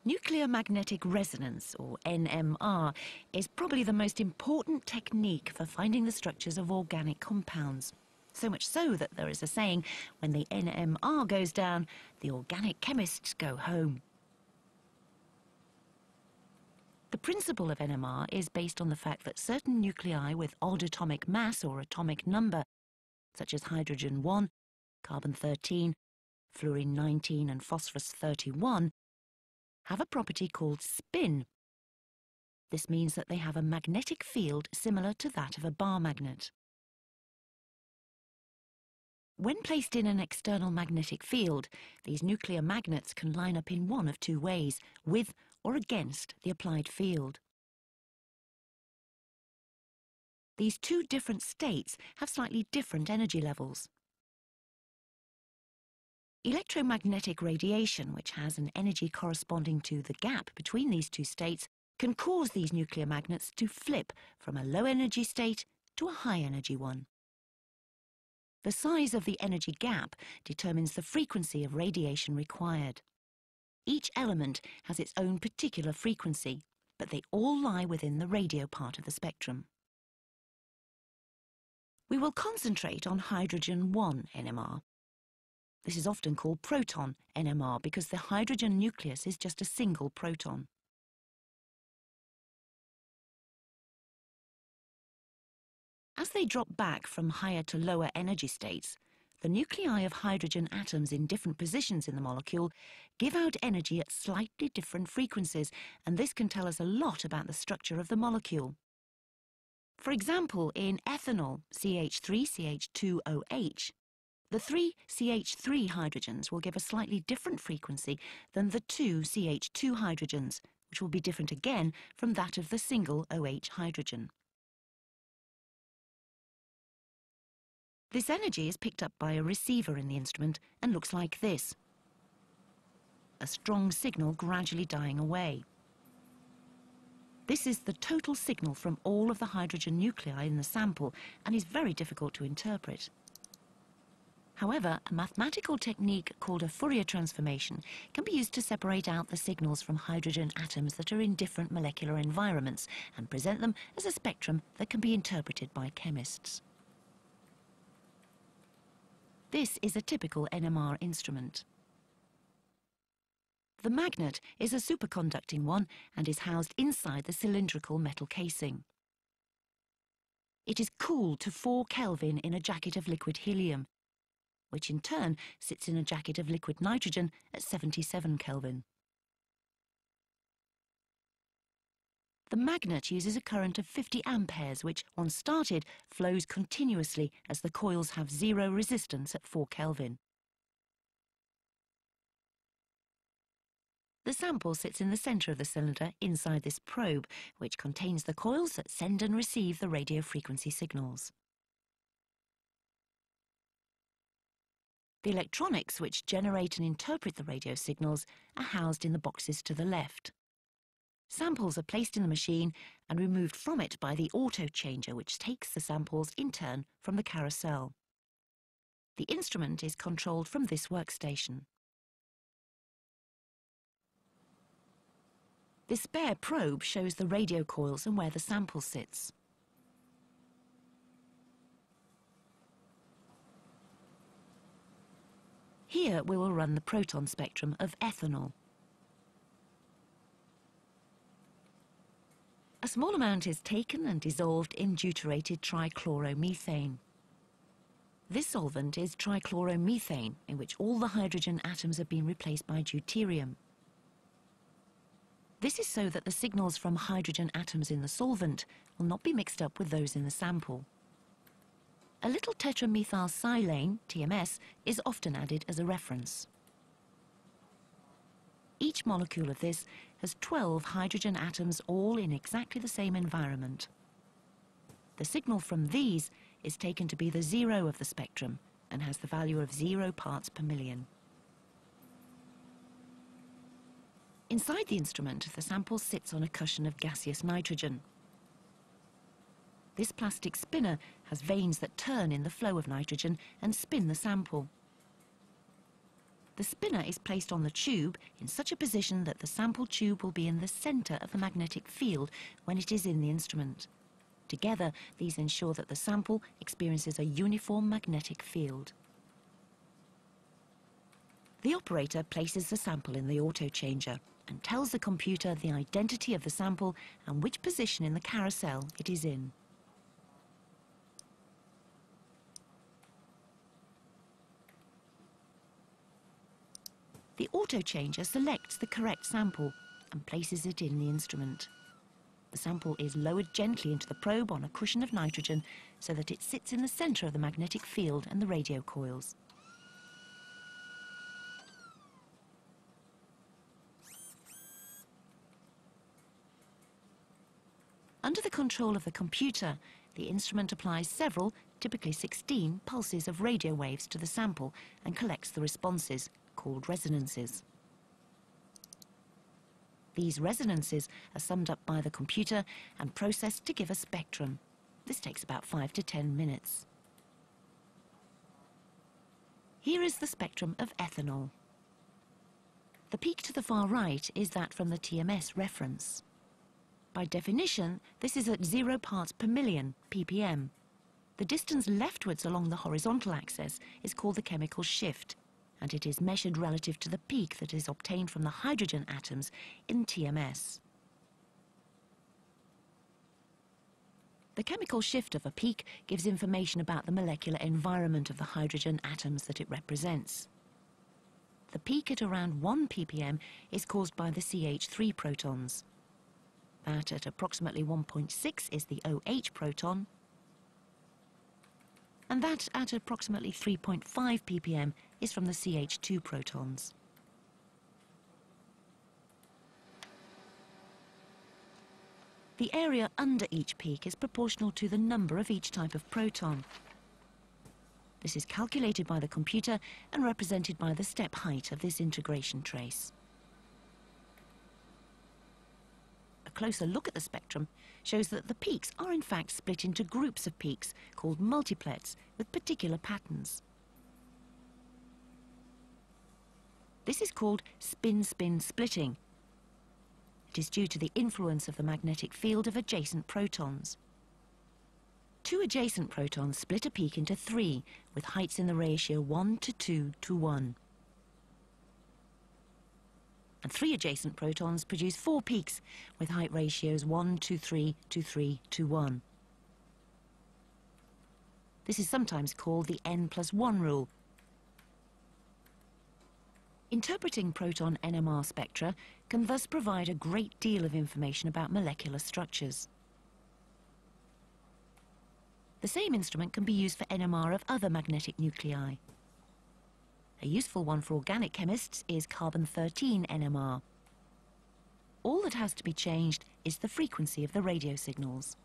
Nuclear magnetic resonance, or NMR, is probably the most important technique for finding the structures of organic compounds. So much so that there is a saying, when the NMR goes down, the organic chemists go home. The principle of NMR is based on the fact that certain nuclei with odd atomic mass or atomic number, such as hydrogen-1, carbon-13, fluorine-19 and phosphorus-31, have a property called spin. This means that they have a magnetic field similar to that of a bar magnet. When placed in an external magnetic field, these nuclear magnets can line up in one of two ways, with or against the applied field. These two different states have slightly different energy levels. Electromagnetic radiation, which has an energy corresponding to the gap between these two states, can cause these nuclear magnets to flip from a low-energy state to a high-energy one. The size of the energy gap determines the frequency of radiation required. Each element has its own particular frequency, but they all lie within the radio part of the spectrum. We will concentrate on hydrogen-1 NMR. This is often called proton NMR because the hydrogen nucleus is just a single proton. As they drop back from higher to lower energy states, the nuclei of hydrogen atoms in different positions in the molecule give out energy at slightly different frequencies, and this can tell us a lot about the structure of the molecule. For example, in ethanol, CH3CH2OH, the three CH3 hydrogens will give a slightly different frequency than the two CH2 hydrogens, which will be different again from that of the single OH hydrogen. This energy is picked up by a receiver in the instrument and looks like this. A strong signal gradually dying away. This is the total signal from all of the hydrogen nuclei in the sample and is very difficult to interpret. However, a mathematical technique called a Fourier transformation can be used to separate out the signals from hydrogen atoms that are in different molecular environments and present them as a spectrum that can be interpreted by chemists. This is a typical NMR instrument. The magnet is a superconducting one and is housed inside the cylindrical metal casing. It is cooled to 4 Kelvin in a jacket of liquid helium, which in turn sits in a jacket of liquid nitrogen at 77 Kelvin. The magnet uses a current of 50 amperes, which, once started, flows continuously as the coils have zero resistance at 4 Kelvin. The sample sits in the centre of the cylinder inside this probe, which contains the coils that send and receive the radio frequency signals. The electronics which generate and interpret the radio signals are housed in the boxes to the left. Samples are placed in the machine and removed from it by the auto changer, which takes the samples in turn from the carousel. The instrument is controlled from this workstation. This spare probe shows the radio coils and where the sample sits. Here we will run the proton spectrum of ethanol. A small amount is taken and dissolved in deuterated trichloromethane. This solvent is trichloromethane, in which all the hydrogen atoms have been replaced by deuterium. This is so that the signals from hydrogen atoms in the solvent will not be mixed up with those in the sample. A little tetramethylsilane, TMS, is often added as a reference. Each molecule of this has 12 hydrogen atoms, all in exactly the same environment. The signal from these is taken to be the zero of the spectrum and has the value of 0 parts per million. Inside the instrument, the sample sits on a cushion of gaseous nitrogen. This plastic spinner has vanes that turn in the flow of nitrogen and spin the sample. The spinner is placed on the tube in such a position that the sample tube will be in the centre of the magnetic field when it is in the instrument. Together, these ensure that the sample experiences a uniform magnetic field. The operator places the sample in the auto-changer and tells the computer the identity of the sample and which position in the carousel it is in. The auto-changer selects the correct sample and places it in the instrument. The sample is lowered gently into the probe on a cushion of nitrogen so that it sits in the centre of the magnetic field and the radio coils. Under the control of the computer, the instrument applies several, typically 16, pulses of radio waves to the sample and collects the responses, called resonances. These resonances are summed up by the computer and processed to give a spectrum. This takes about 5 to 10 minutes. Here is the spectrum of ethanol. The peak to the far right is that from the TMS reference. By definition, this is at 0 parts per million, ppm. The distance leftwards along the horizontal axis is called the chemical shift, and it is measured relative to the peak that is obtained from the hydrogen atoms in TMS. The chemical shift of a peak gives information about the molecular environment of the hydrogen atoms that it represents. The peak at around 1 ppm is caused by the CH3 protons. That at approximately 1.6 is the OH proton, and that at approximately 3.5 ppm is from the CH2 protons. The area under each peak is proportional to the number of each type of proton. This is calculated by the computer and represented by the step height of this integration trace. A closer look at the spectrum shows that the peaks are in fact split into groups of peaks called multiplets with particular patterns. This is called spin-spin splitting. It is due to the influence of the magnetic field of adjacent protons. Two adjacent protons split a peak into 3 with heights in the ratio 1 to 2 to 1. And 3 adjacent protons produce 4 peaks with height ratios 1 to 3 to 3 to 1. This is sometimes called the n+1 rule. Interpreting proton NMR spectra can thus provide a great deal of information about molecular structures. The same instrument can be used for NMR of other magnetic nuclei. A useful one for organic chemists is carbon-13 NMR. All that has to be changed is the frequency of the radio signals.